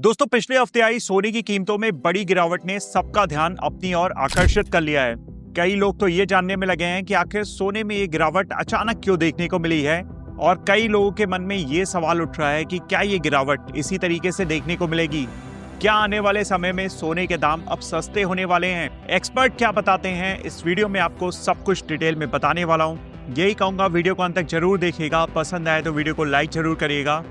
दोस्तों, पिछले हफ्ते आई सोने की कीमतों में बड़ी गिरावट ने सबका ध्यान अपनी ओर आकर्षित कर लिया है। कई लोग तो ये जानने में लगे हैं कि आखिर सोने में ये गिरावट अचानक क्यों देखने को मिली है, और कई लोगों के मन में ये सवाल उठ रहा है कि क्या ये गिरावट इसी तरीके से देखने को मिलेगी। क्या आने वाले समय में सोने के दाम अब सस्ते होने वाले हैं? एक्सपर्ट क्या बताते हैं, इस वीडियो में आपको सब कुछ डिटेल में बताने वाला हूँ। यही कहूंगा, वीडियो को अंत तक जरूर देखिएगा। पसंद आए तो वीडियो को लाइक जरूर करिएगा,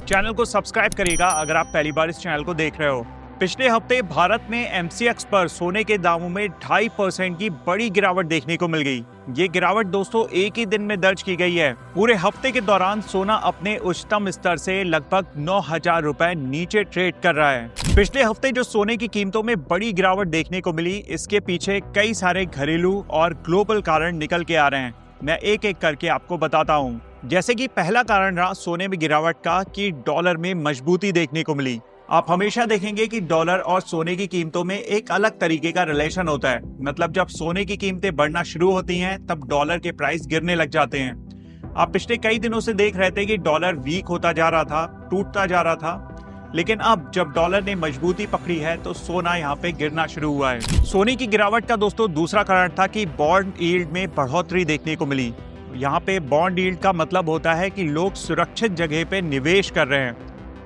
चैनल को सब्सक्राइब करिएगा अगर आप पहली बार इस चैनल को देख रहे हो। पिछले हफ्ते भारत में एमसीएक्स पर सोने के दामों में 2.5% की बड़ी गिरावट देखने को मिल गई। ये गिरावट दोस्तों एक ही दिन में दर्ज की गई है। पूरे हफ्ते के दौरान सोना अपने उच्चतम स्तर से लगभग 9,000 रुपए नीचे ट्रेड कर रहा है। पिछले हफ्ते जो सोने की कीमतों में बड़ी गिरावट देखने को मिली, इसके पीछे कई सारे घरेलू और ग्लोबल कारण निकल के आ रहे हैं। मैं एक एक करके आपको बताता हूँ। जैसे कि पहला कारण रहा सोने में गिरावट का कि डॉलर में मजबूती देखने को मिली। आप हमेशा देखेंगे कि डॉलर और सोने की कीमतों में एक अलग तरीके का रिलेशन होता है। मतलब जब सोने की कीमतें बढ़ना शुरू होती हैं, तब डॉलर के प्राइस गिरने लग जाते हैं। आप पिछले कई दिनों से देख रहे थे कि डॉलर वीक होता जा रहा था, टूटता जा रहा था, लेकिन अब जब डॉलर ने मजबूती पकड़ी है तो सोना यहाँ पे गिरना शुरू हुआ है। सोने की गिरावट का दोस्तों दूसरा कारण था कि बॉन्ड यील्ड में बढ़ोतरी देखने को मिली। यहाँ पे बॉन्ड यील्ड का मतलब होता है कि लोग सुरक्षित जगह पे निवेश कर रहे हैं,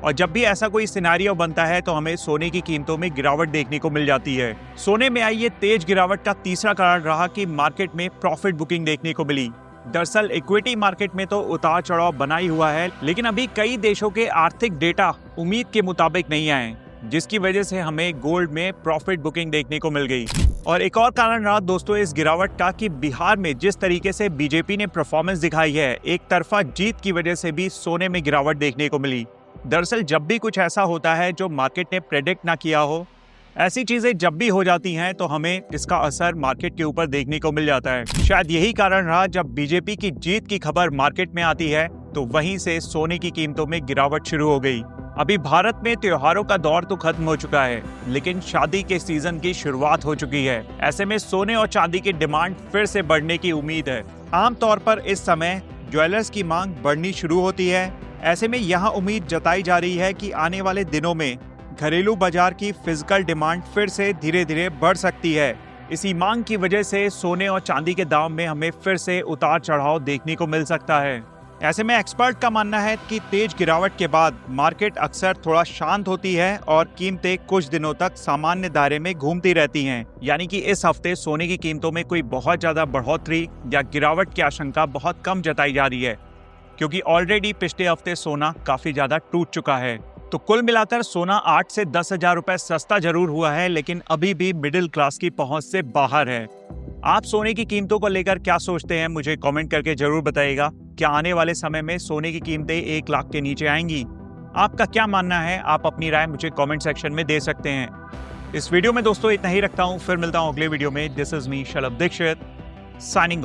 और जब भी ऐसा कोई सिनेरियो बनता है तो हमें सोने की कीमतों में गिरावट देखने को मिल जाती है। सोने में आई ये तेज गिरावट का तीसरा कारण रहा कि मार्केट में प्रॉफिट बुकिंग देखने को मिली। दरअसल इक्विटी मार्केट में तो उतार चढ़ाव बना ही हुआ है, लेकिन अभी कई देशों के आर्थिक डेटा उम्मीद के मुताबिक नहीं आए, जिसकी वजह से हमें गोल्ड में प्रॉफिट बुकिंग देखने को मिल गई। और एक और कारण रहा दोस्तों इस गिरावट का कि बिहार में जिस तरीके से बीजेपी ने परफॉर्मेंस दिखाई है, एक तरफा जीत की वजह से भी सोने में गिरावट देखने को मिली। दरअसल जब भी कुछ ऐसा होता है जो मार्केट ने प्रेडिक्ट ना किया हो, ऐसी चीजें जब भी हो जाती हैं तो हमें इसका असर मार्केट के ऊपर देखने को मिल जाता है। शायद यही कारण रहा, जब बीजेपी की जीत की खबर मार्केट में आती है तो वहीं से सोने की कीमतों में गिरावट शुरू हो गई। अभी भारत में त्योहारों का दौर तो खत्म हो चुका है, लेकिन शादी के सीजन की शुरुआत हो चुकी है। ऐसे में सोने और चांदी की डिमांड फिर से बढ़ने की उम्मीद है। आमतौर पर इस समय ज्वेलर्स की मांग बढ़नी शुरू होती है। ऐसे में यहाँ उम्मीद जताई जा रही है कि आने वाले दिनों में घरेलू बाजार की फिजिकल डिमांड फिर से धीरे धीरे बढ़ सकती है। इसी मांग की वजह से सोने और चांदी के दाम में हमें फिर से उतार चढ़ाव देखने को मिल सकता है। ऐसे में एक्सपर्ट का मानना है कि तेज गिरावट के बाद मार्केट अक्सर थोड़ा शांत होती है और कीमतें कुछ दिनों तक सामान्य दायरे में घूमती रहती हैं। यानी कि इस हफ्ते सोने की कीमतों में कोई बहुत ज्यादा बढ़ोतरी या गिरावट की आशंका बहुत कम जताई जा रही है, क्योंकि ऑलरेडी पिछले हफ्ते सोना काफी ज्यादा टूट चुका है। तो कुल मिलाकर सोना 8 से 10,000 रुपए सस्ता जरूर हुआ है, लेकिन अभी भी मिडिल क्लास की पहुंच से बाहर है। आप सोने की कीमतों को लेकर क्या सोचते हैं, मुझे कमेंट करके जरूर बताइएगा। क्या आने वाले समय में सोने की कीमतें 1 लाख के नीचे आएंगी? आपका क्या मानना है? आप अपनी राय मुझे कमेंट सेक्शन में दे सकते हैं। इस वीडियो में दोस्तों इतना ही रखता हूं, फिर मिलता हूं अगले वीडियो में। This is me Shalabh Dixit, signing